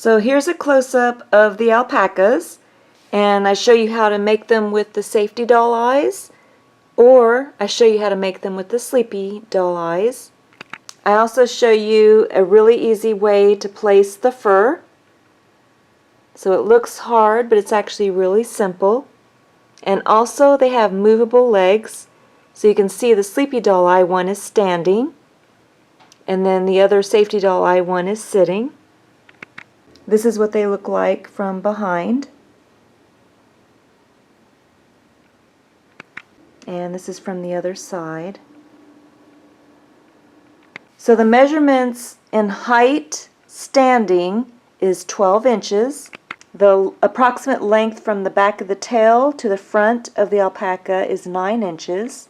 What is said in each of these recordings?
So here's a close-up of the alpacas, and I show you how to make them with the safety doll eyes, or I show you how to make them with the sleepy doll eyes. I also show you a really easy way to place the fur. So it looks hard, but it's actually really simple. And also they have movable legs, so you can see the sleepy doll eye one is standing, and then the other safety doll eye one is sitting. This is what they look like from behind. And this is from the other side. So the measurements in height standing is 12 inches. The approximate length from the back of the tail to the front of the alpaca is 9 inches.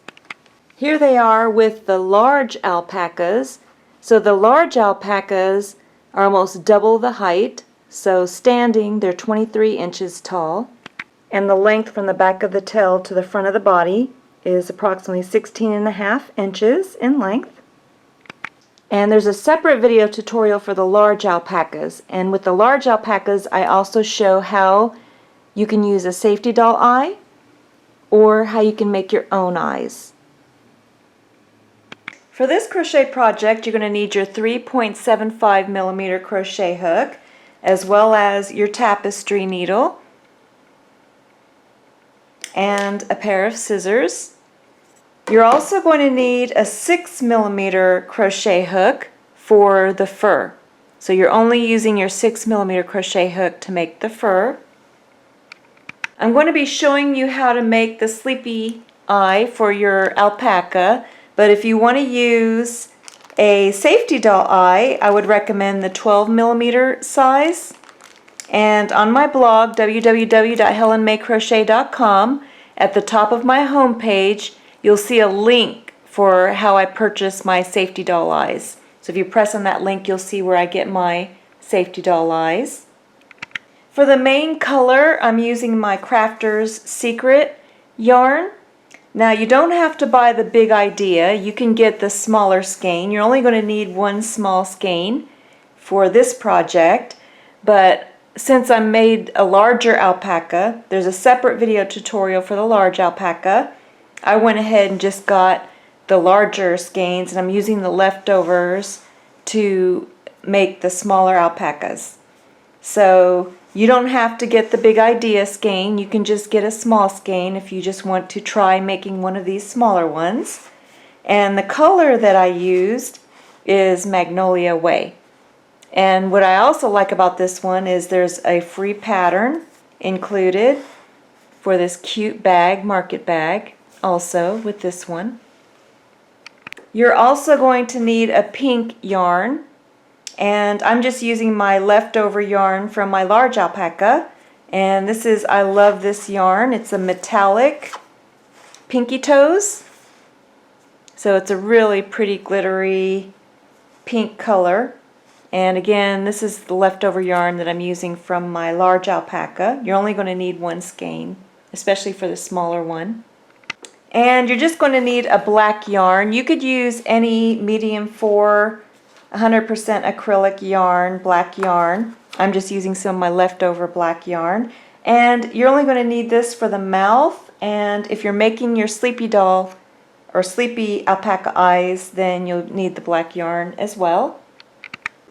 Here they are with the large alpacas. So the large alpacas are almost double the height. So standing, they're 23 inches tall. And the length from the back of the tail to the front of the body is approximately 16.5 inches in length. And there's a separate video tutorial for the large alpacas. And with the large alpacas, I also show how you can use a safety doll eye or how you can make your own eyes. For this crochet project, you're going to need your 3.75 millimeter crochet hook, as well as your tapestry needle and a pair of scissors. You're also going to need a 6 millimeter crochet hook for the fur. So you're only using your 6 millimeter crochet hook to make the fur. I'm going to be showing you how to make the sleepy eye for your alpaca, but if you want to use a safety doll eye, I would recommend the 12 millimeter size. And on my blog, www.helenmaycrochet.com, at the top of my home page, you'll see a link for how I purchase my safety doll eyes. So if you press on that link, you'll see where I get my safety doll eyes. For the main color, I'm using my Crafter's Secret yarn. Now you don't have to buy the big idea. You can get the smaller skein. You're only going to need one small skein for this project, but since I made a larger alpaca, there's a separate video tutorial for the large alpaca. I went ahead and just got the larger skeins, and I'm using the leftovers to make the smaller alpacas. So you don't have to get the big idea skein. You can just get a small skein if you just want to try making one of these smaller ones. And the color that I used is Magnolia Way. And what I also like about this one is there's a free pattern included for this cute bag, market bag, also with this one. You're also going to need a pink yarn, and I'm just using my leftover yarn from my large alpaca, and this is, I love this yarn. It's a metallic pinky toes, so it's a really pretty glittery pink color. And again, this is the leftover yarn that I'm using from my large alpaca. You're only going to need one skein, especially for the smaller one. And you're just going to need a black yarn. You could use any medium 4 100% acrylic yarn, black yarn. I'm just using some of my leftover black yarn. And you're only going to need this for the mouth, and if you're making your sleepy doll or sleepy alpaca eyes, then you'll need the black yarn as well.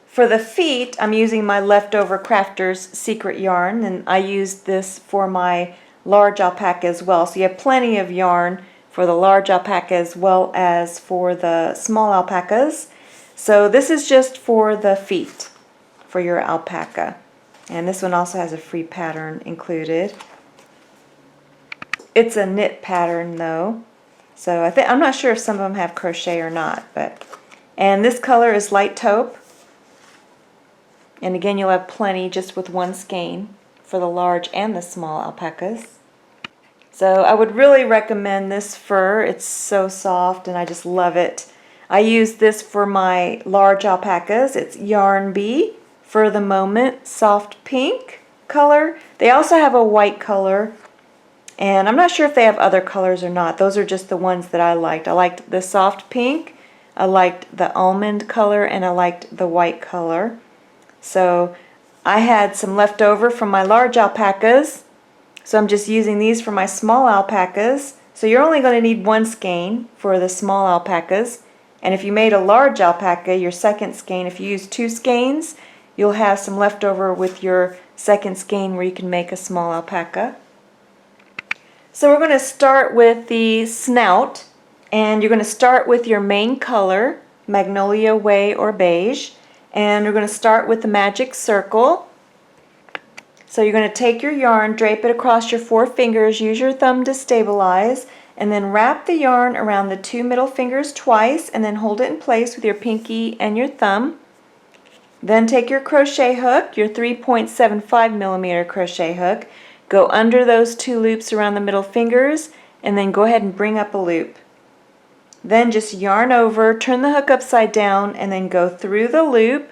For the feet, I'm using my leftover Crafter's Secret yarn, and I used this for my large alpaca as well. So you have plenty of yarn for the large alpaca as well as for the small alpacas. So this is just for the feet for your alpaca. And this one also has a free pattern included. It's a knit pattern though. So I'm not sure if some of them have crochet or not, and this color is light taupe. And again, you'll have plenty just with one skein for the large and the small alpacas. So I would really recommend this fur. It's so soft and I just love it. I use this for my large alpacas. It's Yarn Bee for the moment, soft pink color. They also have a white color, and I'm not sure if they have other colors or not. Those are just the ones that I liked. I liked the soft pink, I liked the almond color, and I liked the white color. So I had some left over from my large alpacas, so I'm just using these for my small alpacas. So you're only going to need one skein for the small alpacas. And if you made a large alpaca, your second skein, if you use 2 skeins, you'll have some left over with your second skein where you can make a small alpaca. So we're going to start with the snout, and you're going to start with your main color, Magnolia Way or Beige, and we're going to start with the magic circle. So you're going to take your yarn, drape it across your 4 fingers, use your thumb to stabilize, and then wrap the yarn around the 2 middle fingers twice, and then hold it in place with your pinky and your thumb. Then take your crochet hook, your 3.75 millimeter crochet hook, go under those 2 loops around the middle fingers, and then go ahead and bring up a loop. Then just yarn over, turn the hook upside down, and then go through the loop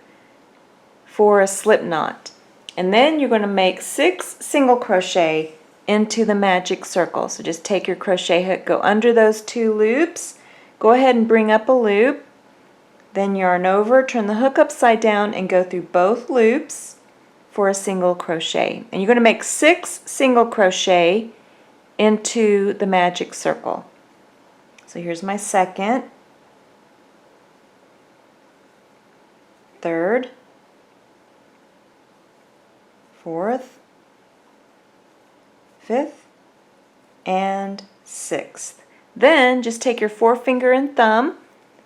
for a slip knot. And then you're going to make 6 single crochet into the magic circle. So just take your crochet hook, go under those 2 loops, go ahead and bring up a loop, then yarn over, turn the hook upside down, and go through both loops for a single crochet. And you're going to make 6 single crochet into the magic circle. So here's my second, third, fourth, fifth, and sixth. Then just take your forefinger and thumb,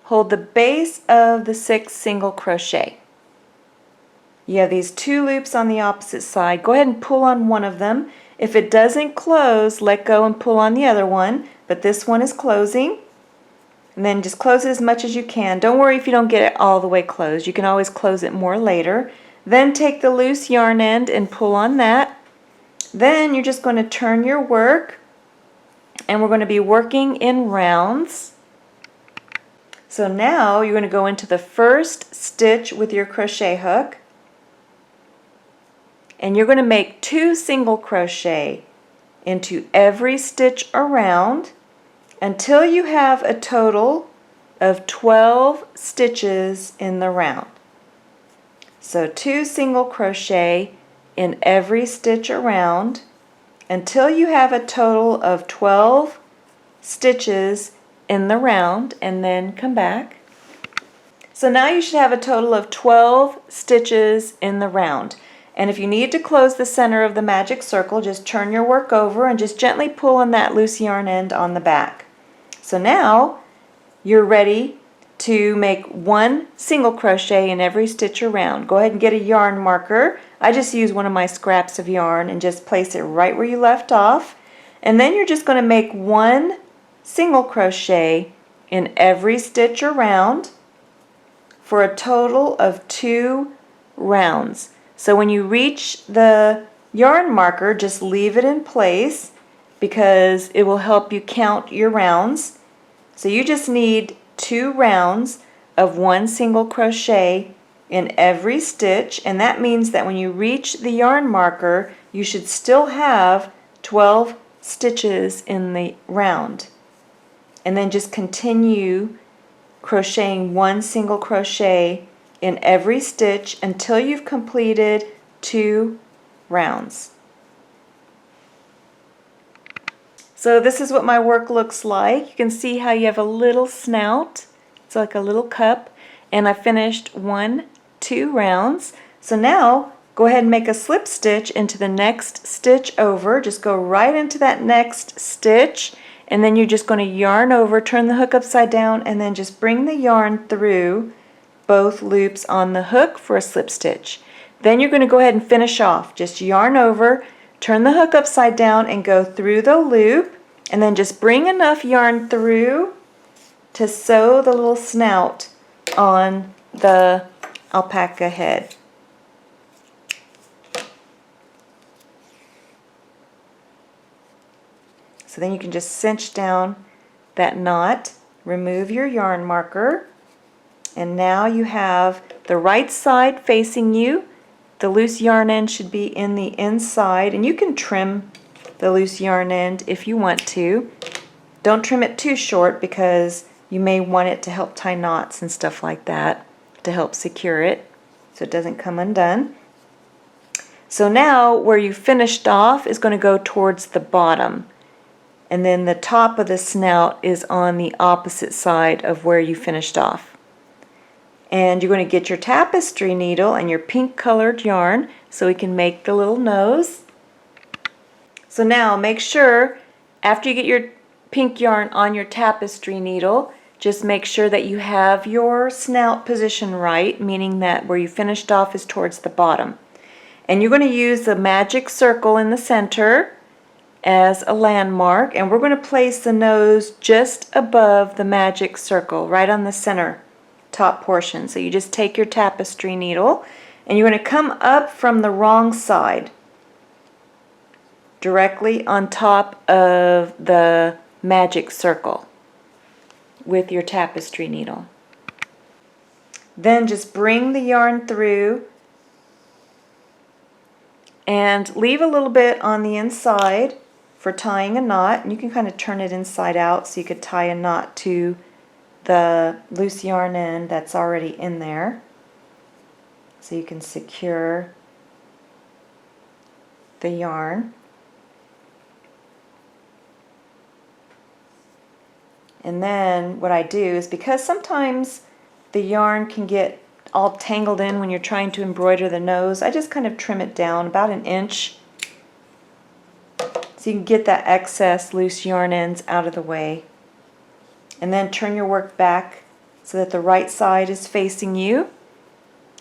hold the base of the 6 single crochet. You have these 2 loops on the opposite side. Go ahead and pull on one of them. If it doesn't close, let go and pull on the other one, but this one is closing. And then just close it as much as you can. Don't worry if you don't get it all the way closed. You can always close it more later. Then take the loose yarn end and pull on that. Then you're just going to turn your work, and we're going to be working in rounds. So now you're going to go into the first stitch with your crochet hook, and you're going to make 2 single crochet into every stitch around until you have a total of 12 stitches in the round. So 2 single crochet in every stitch around until you have a total of 12 stitches in the round, and then come back. So now you should have a total of 12 stitches in the round. And if you need to close the center of the magic circle, just turn your work over and just gently pull on that loose yarn end on the back. So now you're ready to make 1 single crochet in every stitch around. Go ahead and get a yarn marker. I just use one of my scraps of yarn and just place it right where you left off. And then you're just going to make 1 single crochet in every stitch around for a total of 2 rounds. So when you reach the yarn marker, just leave it in place because it will help you count your rounds. So you just need 2 rounds of 1 single crochet in every stitch, and that means that when you reach the yarn marker, you should still have 12 stitches in the round. And then just continue crocheting 1 single crochet in every stitch until you've completed 2 rounds. So this is what my work looks like. You can see how you have a little snout. It's like a little cup. And I finished 2 rounds. So now go ahead and make a slip stitch into the next stitch over. Just go right into that next stitch, and then you're just going to yarn over, turn the hook upside down, and then just bring the yarn through both loops on the hook for a slip stitch. Then you're going to go ahead and finish off. Just yarn over, turn the hook upside down, and go through the loop, and then just bring enough yarn through to sew the little snout on the alpaca head. So then you can just cinch down that knot, remove your yarn marker, and now you have the right side facing you. The loose yarn end should be in the inside, and you can trim the loose yarn end if you want to. Don't trim it too short because you may want it to help tie knots and stuff like that to help secure it so it doesn't come undone. So now where you finished off is going to go towards the bottom. And then the top of the snout is on the opposite side of where you finished off. And you're going to get your tapestry needle and your pink colored yarn so we can make the little nose. So now make sure after you get your pink yarn on your tapestry needle, just make sure that you have your snout position right, meaning that where you finished off is towards the bottom. And you're going to use the magic circle in the center as a landmark, and we're going to place the nose just above the magic circle, right on the center top portion. So you just take your tapestry needle and you're going to come up from the wrong side, directly on top of the magic circle with your tapestry needle. Then just bring the yarn through and leave a little bit on the inside for tying a knot, and you can kind of turn it inside out so you could tie a knot to the loose yarn end that's already in there, so you can secure the yarn. And then what I do is, because sometimes the yarn can get all tangled in when you're trying to embroider the nose, I just kind of trim it down about an inch so you can get that excess loose yarn ends out of the way. And then turn your work back so that the right side is facing you.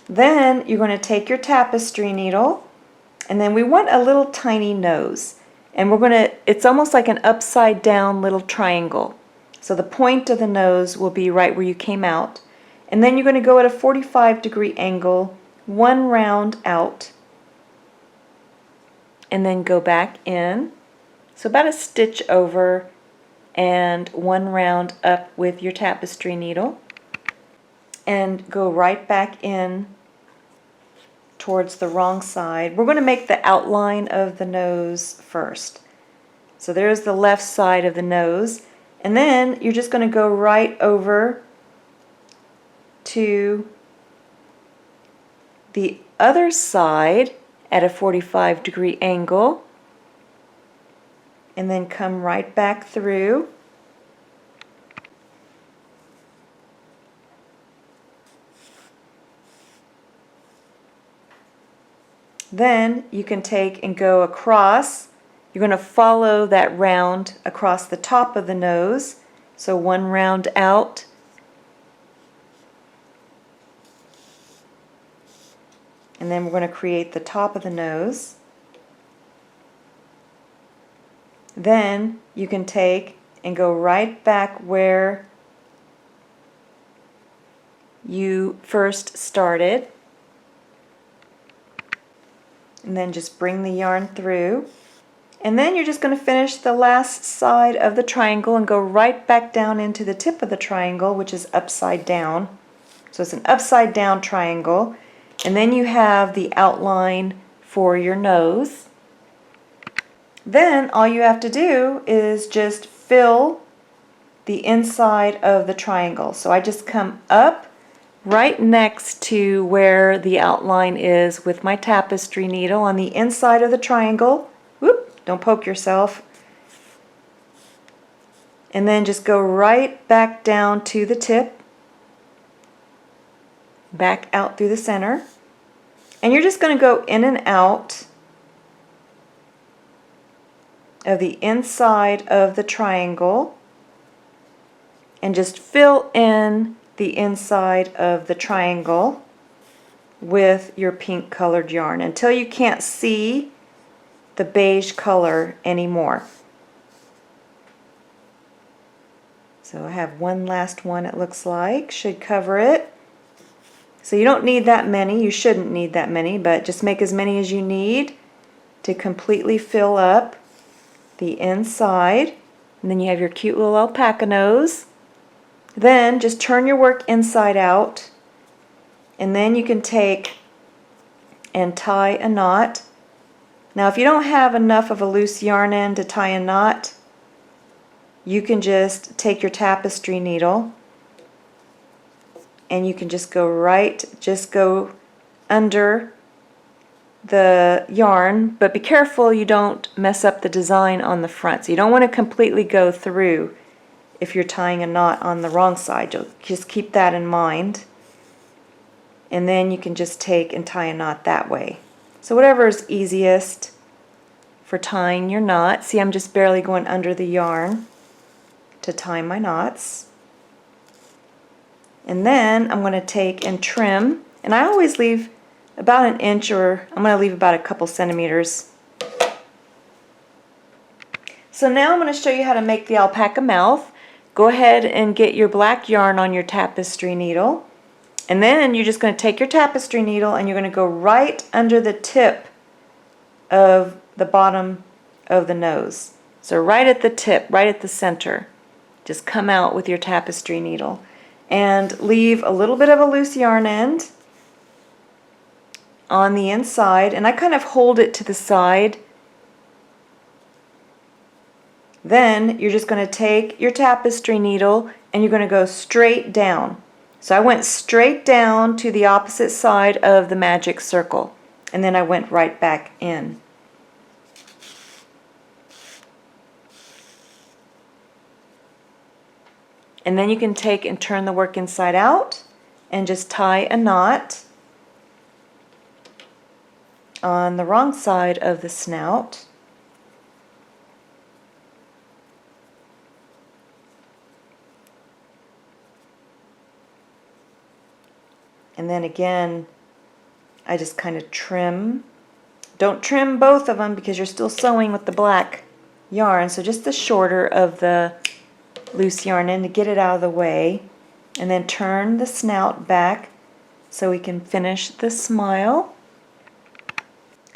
Then you're going to take your tapestry needle, and then we want a little tiny nose. And it's almost like an upside down little triangle. So the point of the nose will be right where you came out. And then you're going to go at a 45-degree angle, one round out, and then go back in. So about a stitch over and one round up with your tapestry needle, and go right back in towards the wrong side. We're going to make the outline of the nose first. So there's the left side of the nose, and then you're just going to go right over to the other side at a 45-degree angle, and then come right back through. Then you can take and go across. You're going to follow that round across the top of the nose. So one round out, and then we're going to create the top of the nose. Then you can take and go right back where you first started, and then just bring the yarn through, and then you're just going to finish the last side of the triangle and go right back down into the tip of the triangle, which is upside down. So it's an upside down triangle, and then you have the outline for your nose. Then all you have to do is just fill the inside of the triangle. So I just come up right next to where the outline is with my tapestry needle on the inside of the triangle. Whoop, don't poke yourself. And then just go right back down to the tip, back out through the center. And you're just going to go in and out of the inside of the triangle and just fill in the inside of the triangle with your pink colored yarn until you can't see the beige color anymore. So I have one last one, it looks like, should cover it. So you don't need that many, you shouldn't need that many, but just make as many as you need to completely fill up the inside. And then you have your cute little alpaca nose. Then just turn your work inside out, and then you can take and tie a knot. Now if you don't have enough of a loose yarn end to tie a knot, you can just take your tapestry needle and you can just go under the yarn, but be careful you don't mess up the design on the front. So you don't want to completely go through if you're tying a knot on the wrong side. You'll just keep that in mind. And then you can just take and tie a knot that way. So whatever is easiest for tying your knot. See, I'm just barely going under the yarn to tie my knots. And then I'm going to take and trim, and I always leave about an inch, or I'm going to leave about a couple centimeters. So now I'm going to show you how to make the alpaca mouth. Go ahead and get your black yarn on your tapestry needle, and then you're just going to take your tapestry needle and you're going to go right under the tip of the bottom of the nose. So right at the tip, right at the center. Just come out with your tapestry needle and leave a little bit of a loose yarn end on the inside, and I kind of hold it to the side. Then you're just going to take your tapestry needle and you're going to go straight down. So I went straight down to the opposite side of the magic circle, and then I went right back in. And then you can take and turn the work inside out and just tie a knot on the wrong side of the snout. And then again, I just kind of trim. Don't trim both of them because you're still sewing with the black yarn, so just the shorter of the loose yarn end to get it out of the way. And then turn the snout back so we can finish the smile.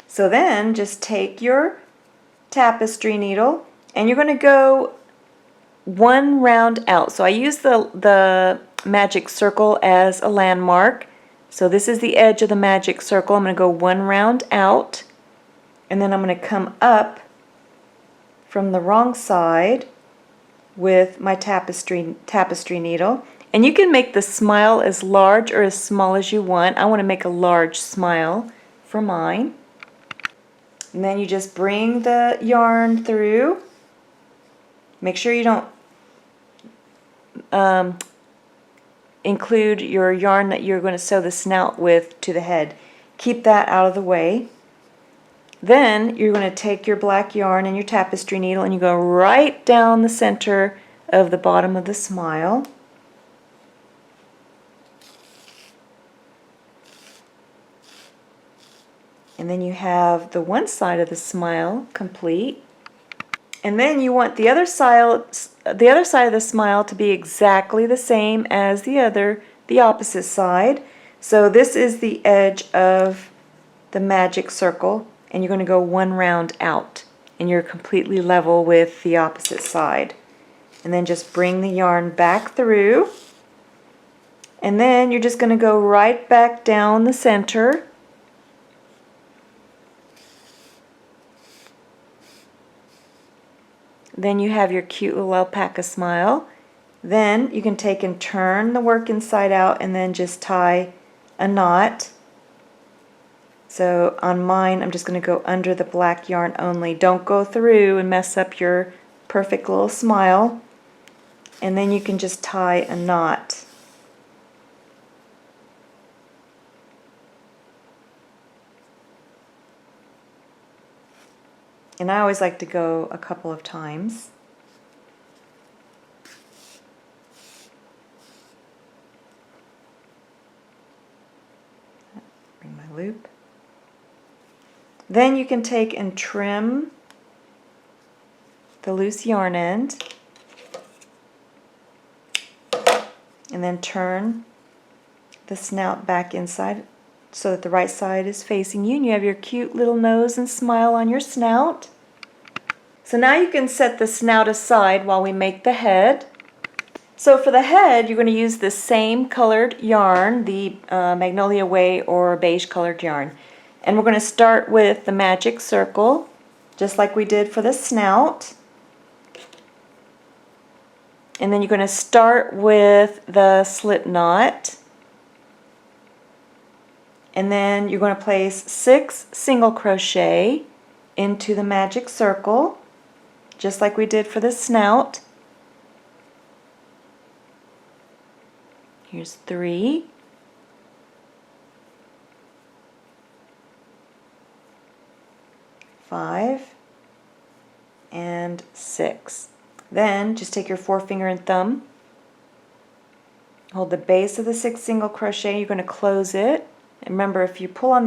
So then just take your tapestry needle and you're going to go one round out. So I use the magic circle as a landmark. So this is the edge of the magic circle. I'm going to go one round out, and then I'm going to come up from the wrong side with my tapestry needle. And you can make the smile as large or as small as you want. I want to make a large smile for mine. And then you just bring the yarn through. Make sure you don't include your yarn that you're going to sew the snout with to the head. Keep that out of the way. Then you're going to take your black yarn and your tapestry needle and you go right down the center of the bottom of the smile. And then you have the one side of the smile complete. And then you want the other side of the smile to be exactly the same as the opposite side. So this is the edge of the magic circle, and you're going to go one round out, and you're completely level with the opposite side. And then just bring the yarn back through, and then you're just going to go right back down the center. Then you have your cute little alpaca smile. Then you can take and turn the work inside out and then just tie a knot. So on mine, I'm just going to go under the black yarn only. Don't go through and mess up your perfect little smile. And then you can just tie a knot. And I always like to go a couple of times. Bring my loop. Then you can take and trim the loose yarn end. And then turn the snout back inside so that the right side is facing you, and you have your cute little nose and smile on your snout. So now you can set the snout aside while we make the head. So for the head, you're going to use the same colored yarn, the Magnolia Way or beige colored yarn. And we're going to start with the magic circle, just like we did for the snout. And then you're going to start with the slip knot. And then you're going to place 6 single crochet into the magic circle, just like we did for the snout. Here's 3. 5 and 6. Then just take your forefinger and thumb, hold the base of the 6 single crochet, you're going to close it. And remember, if you pull on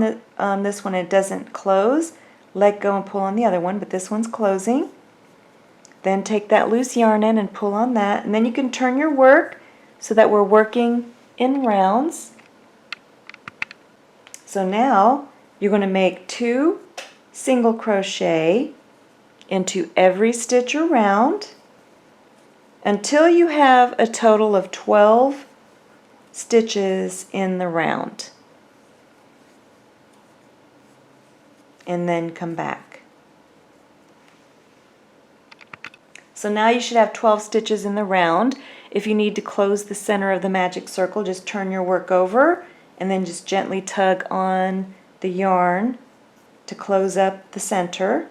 this one and it doesn't close, let go and pull on the other one, but this one's closing. Then take that loose yarn in and pull on that, and then you can turn your work so that we're working in rounds. So now you're going to make 2 single crochet into every stitch around until you have a total of 12 stitches in the round, and then come back. So now you should have 12 stitches in the round. If you need to close the center of the magic circle, just turn your work over and then just gently tug on the yarn to close up the center.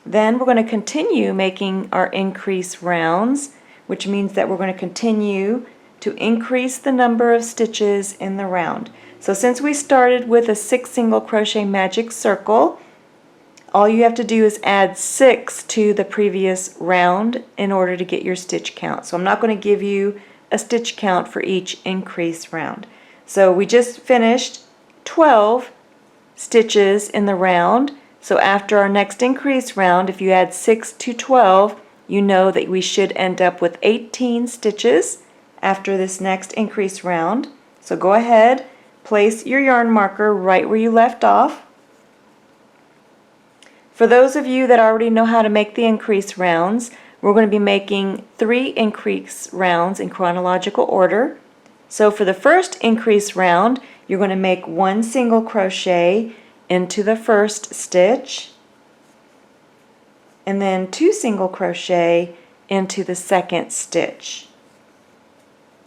Then we're going to continue making our increase rounds, which means that we're going to continue to increase the number of stitches in the round. So since we started with a 6 single crochet magic circle, all you have to do is add 6 to the previous round in order to get your stitch count. So I'm not going to give you a stitch count for each increase round. So we just finished 12 stitches in the round. So after our next increase round, if you add 6 to 12, you know that we should end up with 18 stitches after this next increase round. So go ahead, place your yarn marker right where you left off. For those of you that already know how to make the increase rounds, we're going to be making 3 increase rounds in chronological order. So for the first increase round, you're going to make 1 single crochet into the first stitch, and then 2 single crochet into the second stitch.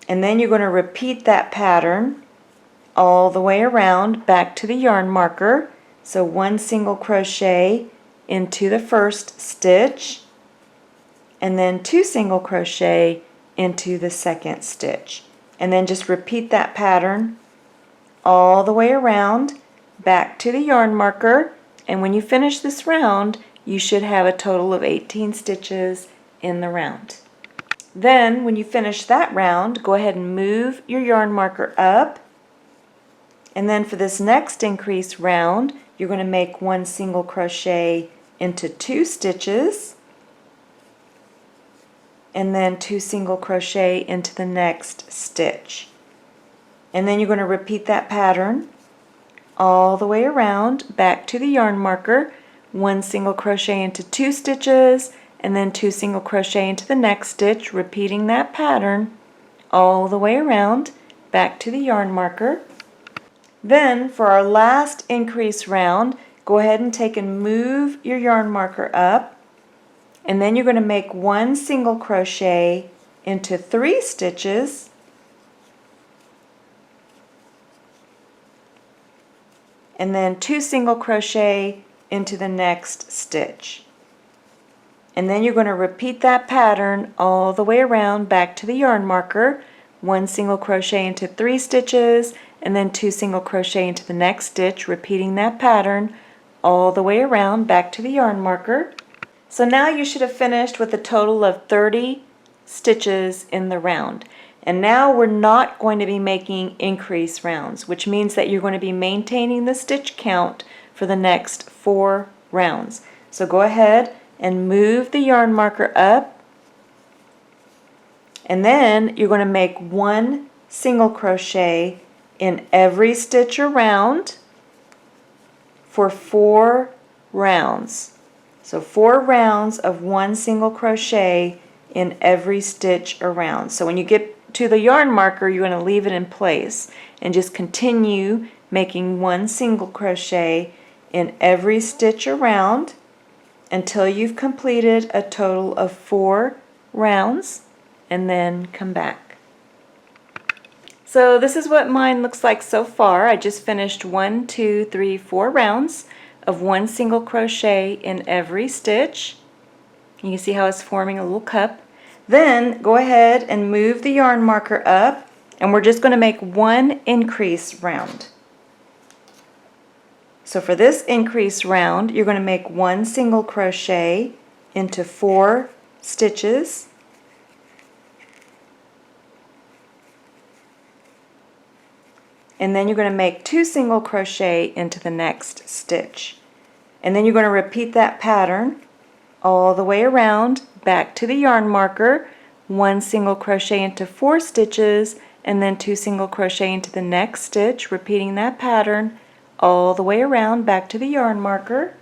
And then you're going to repeat that pattern all the way around back to the yarn marker. So 1 single crochet into the first stitch, and then 2 single crochet into the second stitch. And then just repeat that pattern all the way around back to the yarn marker, and when you finish this round you should have a total of 18 stitches in the round. Then when you finish that round, go ahead and move your yarn marker up, and then for this next increase round you're going to make 1 single crochet into 2 stitches, and then 2 single crochet into the next stitch. And then you're going to repeat that pattern all the way around back to the yarn marker, 1 single crochet into 2 stitches, and then 2 single crochet into the next stitch, repeating that pattern all the way around back to the yarn marker. Then for our last increase round, go ahead and take and move your yarn marker up, and then you're going to make 1 single crochet into 3 stitches, and then 2 single crochet into the next stitch. And then you're going to repeat that pattern all the way around back to the yarn marker, 1 single crochet into 3 stitches, and then 2 single crochet into the next stitch, repeating that pattern all the way around back to the yarn marker. So now you should have finished with a total of 30 stitches in the round. And now we're not going to be making increase rounds, which means that you're going to be maintaining the stitch count for the next 4 rounds. So go ahead and move the yarn marker up, and then you're going to make 1 single crochet in every stitch around for 4 rounds. So 4 rounds of 1 single crochet in every stitch around. So when you get to the yarn marker, you're going to leave it in place and just continue making 1 single crochet in every stitch around until you've completed a total of 4 rounds, and then come back. So this is what mine looks like so far. I just finished 1, 2, 3, 4 rounds of one single crochet in every stitch. You can see how it's forming a little cup. Then go ahead and move the yarn marker up, and we're just going to make one increase round. So for this increase round, you're going to make one single crochet into 4 stitches. And then you're going to make 2 single crochet into the next stitch. And then you're going to repeat that pattern all the way around, back to the yarn marker, 1 single crochet into 4 stitches, and then 2 single crochet into the next stitch, repeating that pattern all the way around, back to the yarn marker.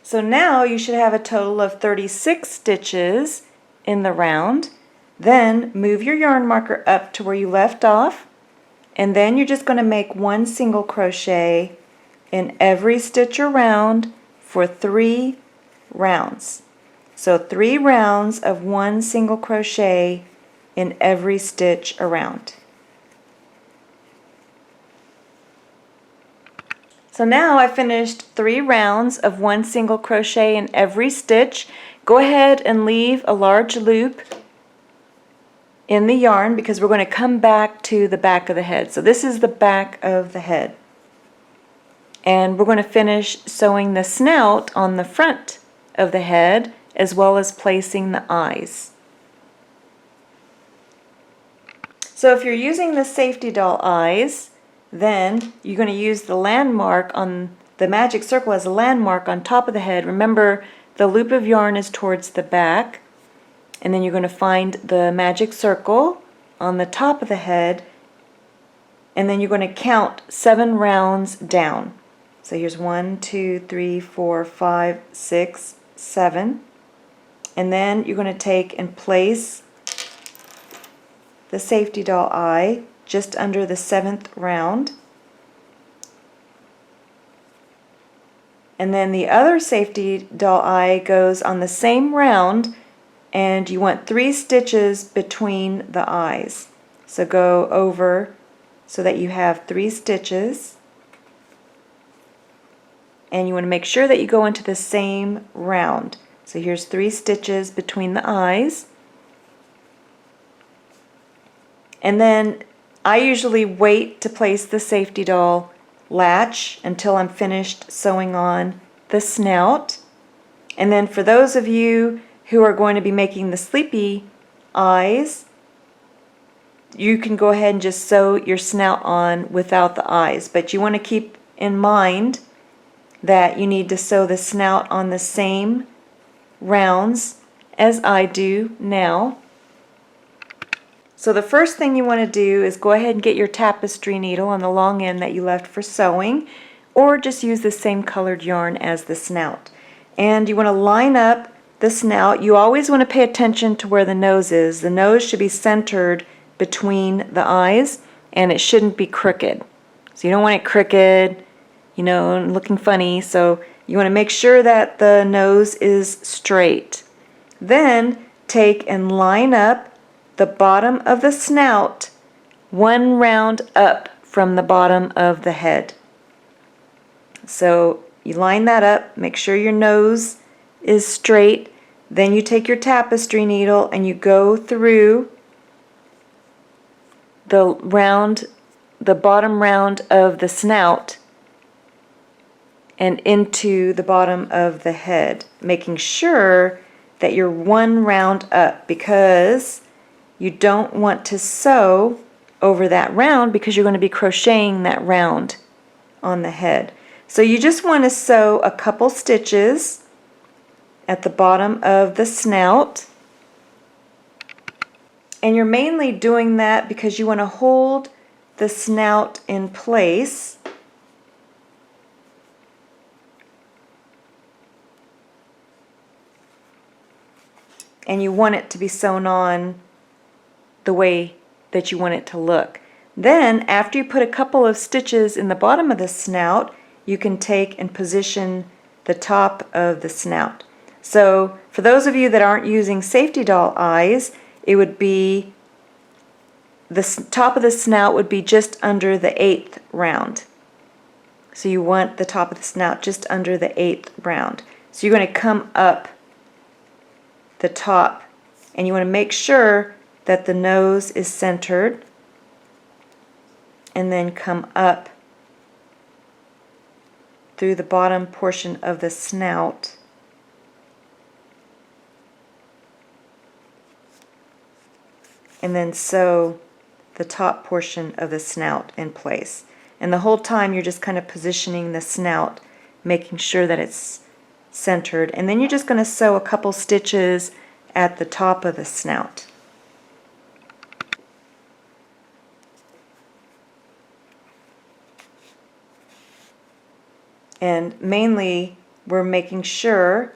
So now you should have a total of 36 stitches in the round. Then move your yarn marker up to where you left off, and then you're just going to make 1 single crochet in every stitch around for 3 rounds. So 3 rounds of 1 single crochet in every stitch around. So now I finished 3 rounds of 1 single crochet in every stitch. Go ahead and leave a large loop in the yarn because we're going to come back to the back of the head. So this is the back of the head. And we're going to finish sewing the snout on the front of the head as well as placing the eyes. So if you're using the safety doll eyes, then you're going to use the landmark on the magic circle as a landmark on top of the head. Remember, the loop of yarn is towards the back, and then you're going to find the magic circle on the top of the head, and then you're going to count 7 rounds down. So here's 1, 2, 3, 4, 5, 6, 7. And then you're going to take and place the safety doll eye just under the 7th round. And then the other safety doll eye goes on the same round, and you want 3 stitches between the eyes. So go over so that you have 3 stitches. And you want to make sure that you go into the same round. So here's 3 stitches between the eyes. And then I usually wait to place the safety doll latch until I'm finished sewing on the snout. And then for those of you who are going to be making the sleepy eyes, you can go ahead and just sew your snout on without the eyes. But you want to keep in mind that you need to sew the snout on the same rounds as I do now. So the first thing you want to do is go ahead and get your tapestry needle on the long end that you left for sewing, or just use the same colored yarn as the snout. And you want to line up the snout. You always want to pay attention to where the nose is. The nose should be centered between the eyes, and it shouldn't be crooked. So you don't want it crooked, you know, and looking funny. So you want to make sure that the nose is straight. Then take and line up the bottom of the snout 1 round up from the bottom of the head. So you line that up, make sure your nose is straight, then you take your tapestry needle and you go through the bottom round of the snout and into the bottom of the head, making sure that you're 1 round up, because you don't want to sew over that round because you're going to be crocheting that round on the head. So you just want to sew a couple stitches at the bottom of the snout, and you're mainly doing that because you want to hold the snout in place. And you want it to be sewn on the way that you want it to look. Then after you put a couple of stitches in the bottom of the snout, you can take and position the top of the snout. So for those of you that aren't using safety doll eyes, it would be the top of the snout would be just under the 8th round. So you want the top of the snout just under the 8th round. So you're going to come up the top, and you want to make sure that the nose is centered, and then come up through the bottom portion of the snout. And then sew the top portion of the snout in place. And the whole time you're just kind of positioning the snout, making sure that it's centered. And then you're just going to sew a couple stitches at the top of the snout. And mainly we're making sure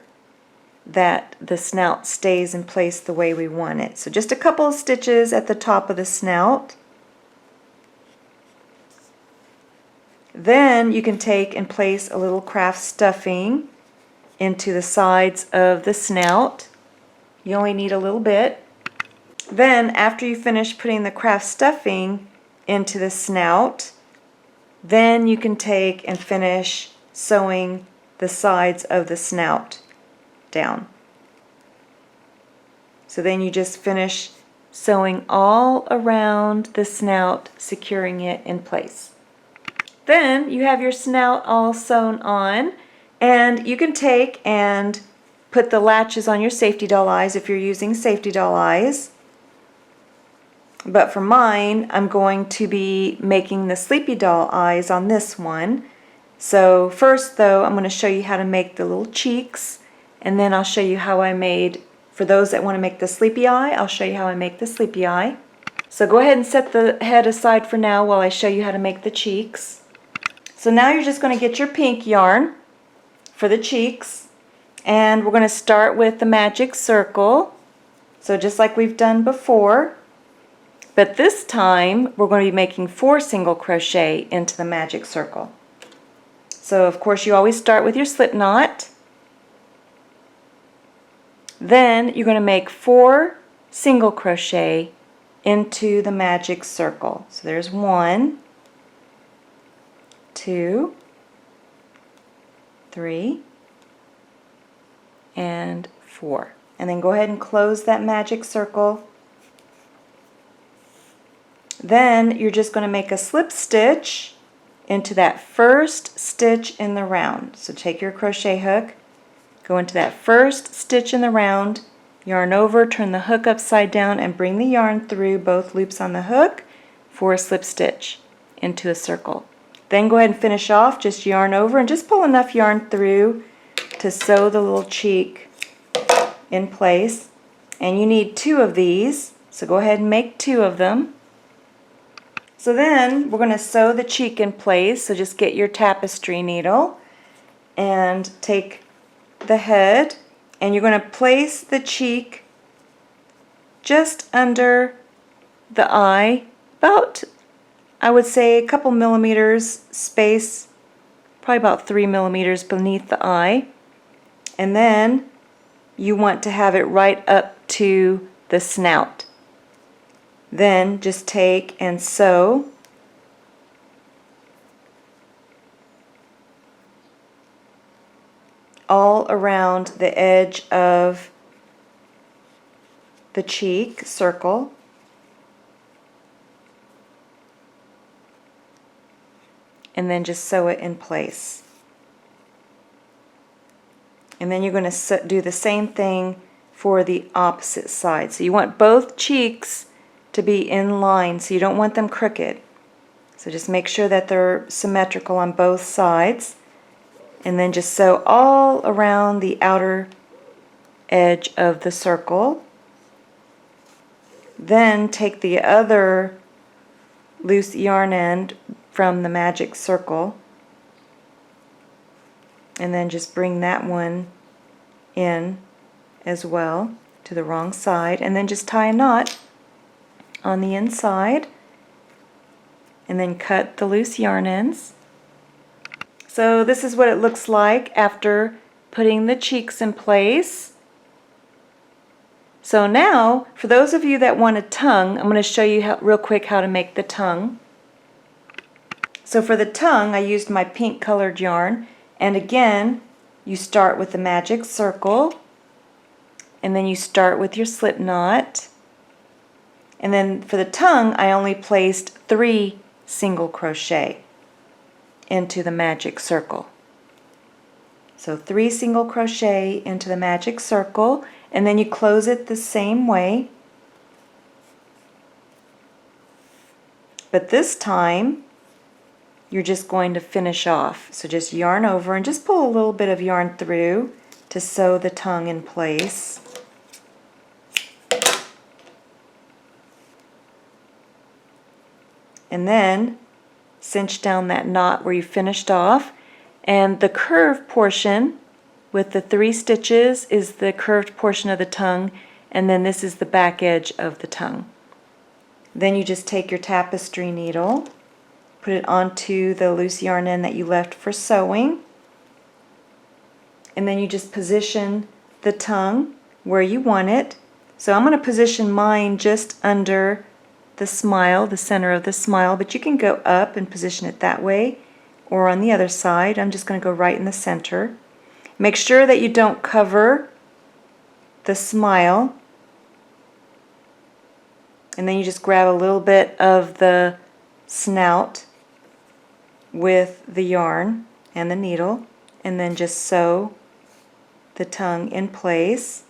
that the snout stays in place the way we want it. So just a couple of stitches at the top of the snout. Then you can take and place a little craft stuffing into the sides of the snout. You only need a little bit. Then after you finish putting the craft stuffing into the snout, then you can take and finish sewing the sides of the snout down. So then you just finish sewing all around the snout, securing it in place. Then you have your snout all sewn on, and you can take and put the latches on your safety doll eyes if you're using safety doll eyes. But for mine, I'm going to be making the sleepy doll eyes on this one. So first though, I'm going to show you how to make the little cheeks, and then I'll show you how I made, for those that want to make the sleepy eye, I'll show you how I make the sleepy eye. So go ahead and set the head aside for now while I show you how to make the cheeks. So now you're just going to get your pink yarn for the cheeks, and we're going to start with the magic circle. So just like we've done before, but this time we're going to be making 4 single crochet into the magic circle. So of course you always start with your slip knot. Then you're going to make 4 single crochet into the magic circle. So there's 1, 2, 3, and 4. And then go ahead and close that magic circle. Then you're just going to make a slip stitch into that first stitch in the round. So take your crochet hook, go into that first stitch in the round, yarn over, turn the hook upside down, and bring the yarn through both loops on the hook for a slip stitch into a circle. Then go ahead and finish off, just yarn over and just pull enough yarn through to sew the little cheek in place. And you need 2 of these, so go ahead and make 2 of them. So then we're going to sew the cheek in place, so just get your tapestry needle and take the head, and you're going to place the cheek just under the eye, about, I would say, a couple millimeters space, probably about 3 millimeters beneath the eye. And then you want to have it right up to the snout. Then just take and sew all around the edge of the cheek circle. And then just sew it in place. And then you're going to do the same thing for the opposite side. So you want both cheeks to be in line, so you don't want them crooked. So just make sure that they're symmetrical on both sides. And then just sew all around the outer edge of the circle. Then take the other loose yarn end from the magic circle and then just bring that one in as well to the wrong side, and then just tie a knot on the inside and then cut the loose yarn ends. So this is what it looks like after putting the cheeks in place. So now, for those of you that want a tongue, I'm going to show you real quick how to make the tongue. So for the tongue, I used my pink colored yarn, and again, you start with the magic circle, and then you start with your slip knot, and then for the tongue, I only placed 3 single crochet into the magic circle. So 3 single crochet into the magic circle, and then you close it the same way. But this time, you're just going to finish off. So just yarn over and just pull a little bit of yarn through to sew the tongue in place. And then cinch down that knot where you finished off, and the curved portion with the 3 stitches is the curved portion of the tongue, and then this is the back edge of the tongue. Then you just take your tapestry needle, put it onto the loose yarn end that you left for sewing, and then you just position the tongue where you want it. So I'm going to position mine just under the smile, the center of the smile, but you can go up and position it that way, or on the other side. I'm just going to go right in the center. Make sure that you don't cover the smile, and then you just grab a little bit of the snout with the yarn and the needle, and then just sew the tongue in place.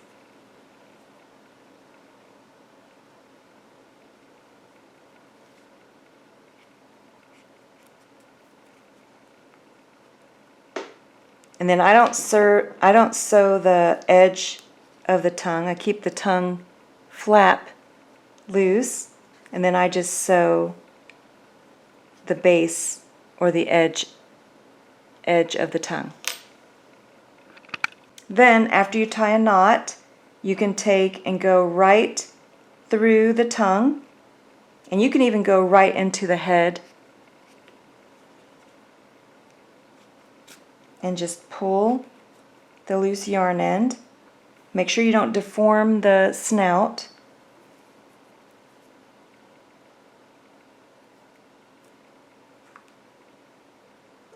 And then I don't sew the edge of the tongue. I keep the tongue flap loose, and then I just sew the base or the edge of the tongue. Then after you tie a knot, you can take and go right through the tongue, and you can even go right into the head and just pull the loose yarn end. Make sure you don't deform the snout.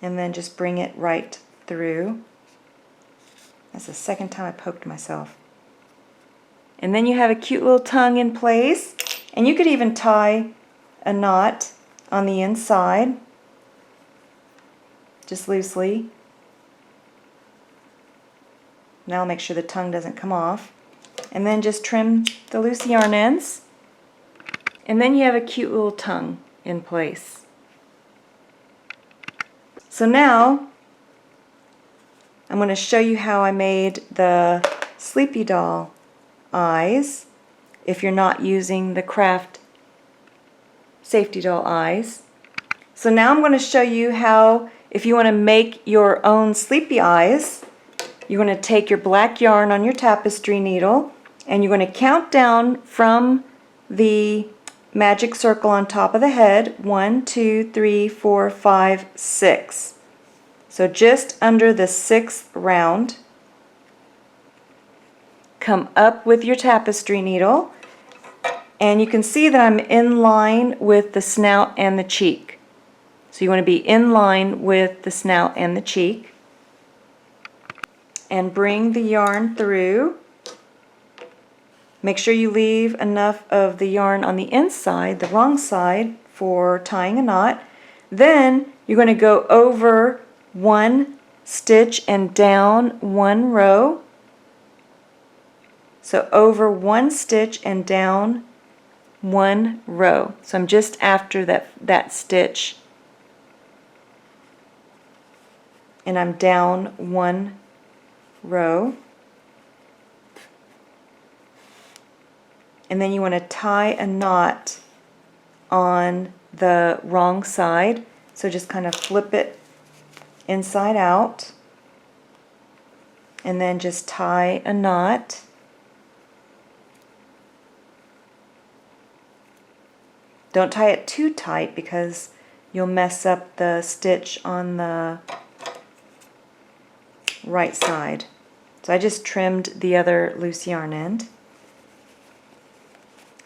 And then just bring it right through. That's the second time I poked myself. And then you have a cute little tongue in place, and you could even tie a knot on the inside, just loosely. Now make sure the tongue doesn't come off, and then just trim the loose yarn ends, and then you have a cute little tongue in place. So now I'm going to show you how I made the Sleepy Doll eyes if you're not using the craft safety doll eyes. So now I'm going to show you how, if you want to make your own sleepy eyes, you're going to take your black yarn on your tapestry needle, and you're going to count down from the magic circle on top of the head. 1, 2, 3, 4, 5, 6. So just under the 6th round, come up with your tapestry needle, and you can see that I'm in line with the snout and the cheek. So you want to be in line with the snout and the cheek, and bring the yarn through. Make sure you leave enough of the yarn on the inside, the wrong side, for tying a knot. Then you're going to go over 1 stitch and down 1 row. So over 1 stitch and down 1 row. So I'm just after that stitch, and I'm down 1 row. And then you want to tie a knot on the wrong side. So just kind of flip it inside out, and then just tie a knot. Don't tie it too tight because you'll mess up the stitch on the right side. So I just trimmed the other loose yarn end.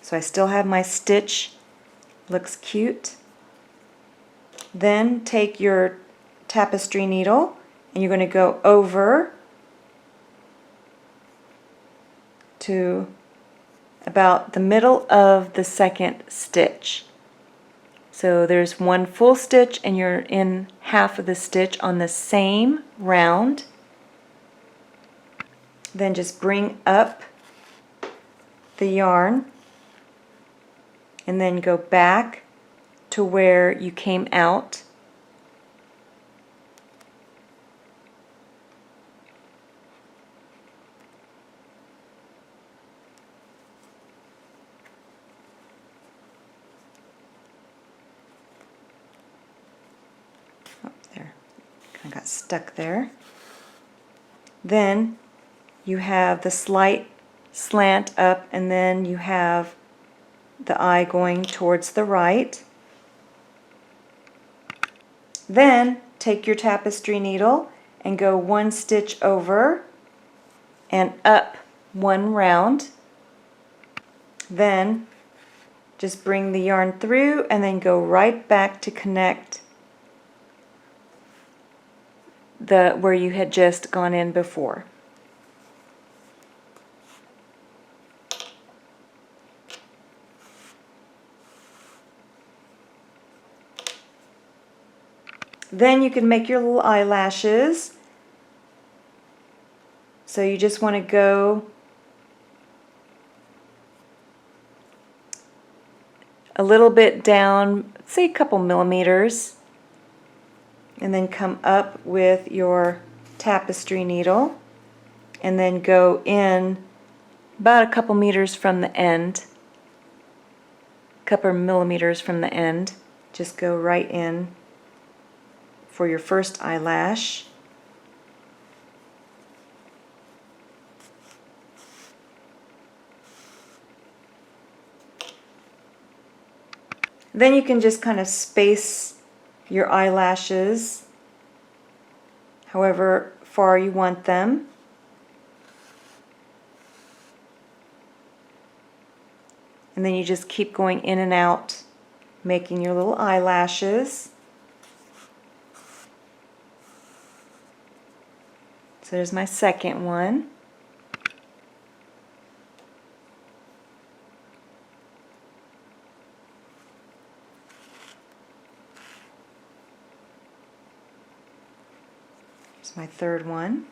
So I still have my stitch, looks cute. Then take your tapestry needle and you're going to go over to about the middle of the second stitch. So there's one full stitch and you're in half of the stitch on the same round. Then just bring up the yarn and then go back to where you came out. Oh, there. Kind of got stuck there. Then you have the slight slant up and then you have the eye going towards the right. Then take your tapestry needle and go one stitch over and up one round. Then just bring the yarn through and then go right back to connect where you had just gone in before. Then you can make your little eyelashes. So you just want to go a little bit down, say a couple millimeters, and then come up with your tapestry needle and then go in about a couple meters from the end, a couple millimeters from the end. Just go right in for your first eyelash. Then you can just kind of space your eyelashes however far you want them. And then you just keep going in and out, making your little eyelashes. So there's my second one. Here's my third one.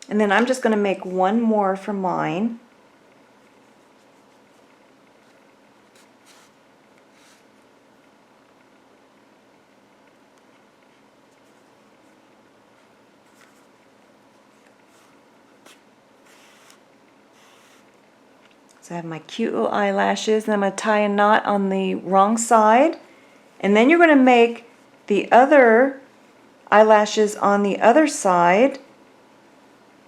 And then I'm just going to make one more for mine. So I have my cute little eyelashes, and I'm going to tie a knot on the wrong side, and then you're going to make the other eyelashes on the other side,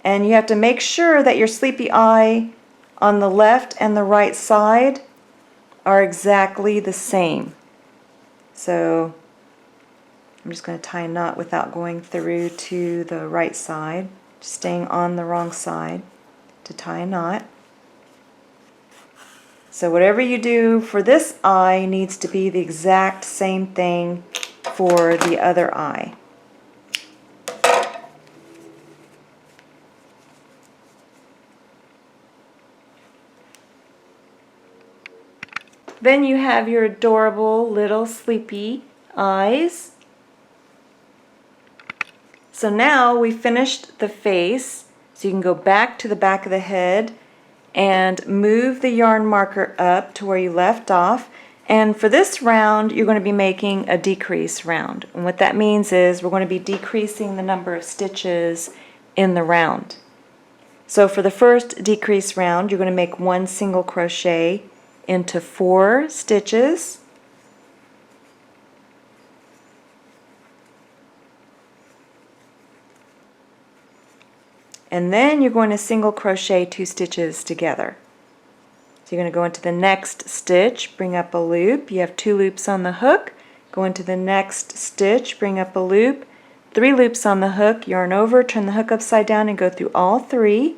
and you have to make sure that your sleepy eye on the left and the right side are exactly the same. So I'm just going to tie a knot without going through to the right side, just staying on the wrong side to tie a knot. So whatever you do for this eye needs to be the exact same thing for the other eye. Then you have your adorable little sleepy eyes. So now we finished the face, so you can go back to the back of the head and move the yarn marker up to where you left off. And for this round, you're going to be making a decrease round. And what that means is we're going to be decreasing the number of stitches in the round. So for the first decrease round, you're going to make one single crochet into 4 stitches. And then you're going to single crochet 2 stitches together. So you're going to go into the next stitch, bring up a loop. You have 2 loops on the hook. Go into the next stitch, bring up a loop, 3 loops on the hook, yarn over, turn the hook upside down and go through all 3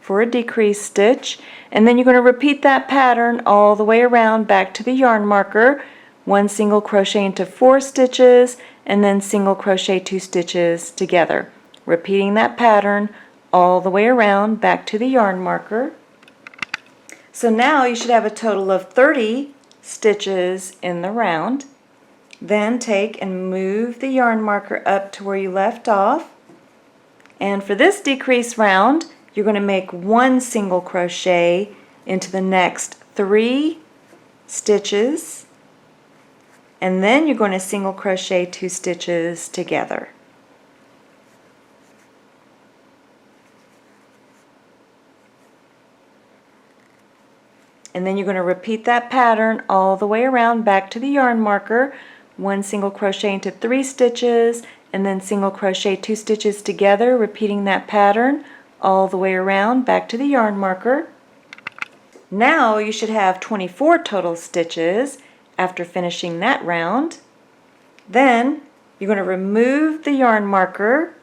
for a decrease stitch, and then you're going to repeat that pattern all the way around back to the yarn marker. 1 single crochet into 4 stitches, and then single crochet 2 stitches together. Repeating that pattern all the way around back to the yarn marker. So now you should have a total of 30 stitches in the round. Then take and move the yarn marker up to where you left off. And for this decrease round, you're going to make 1 single crochet into the next 3 stitches, and then you're going to single crochet 2 stitches together. And then you're going to repeat that pattern all the way around back to the yarn marker. 1 single crochet into 3 stitches, and then single crochet 2 stitches together, repeating that pattern all the way around back to the yarn marker. Now you should have 24 total stitches after finishing that round. Then you're going to remove the yarn marker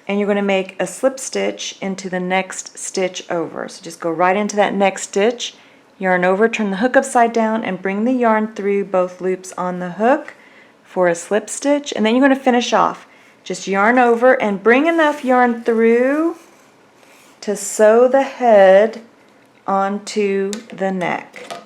and you're going to make a slip stitch into the next stitch over. So just go right into that next stitch, yarn over, turn the hook upside down, and bring the yarn through both loops on the hook for a slip stitch, and then you're going to finish off. Just yarn over and bring enough yarn through to sew the head onto the neck.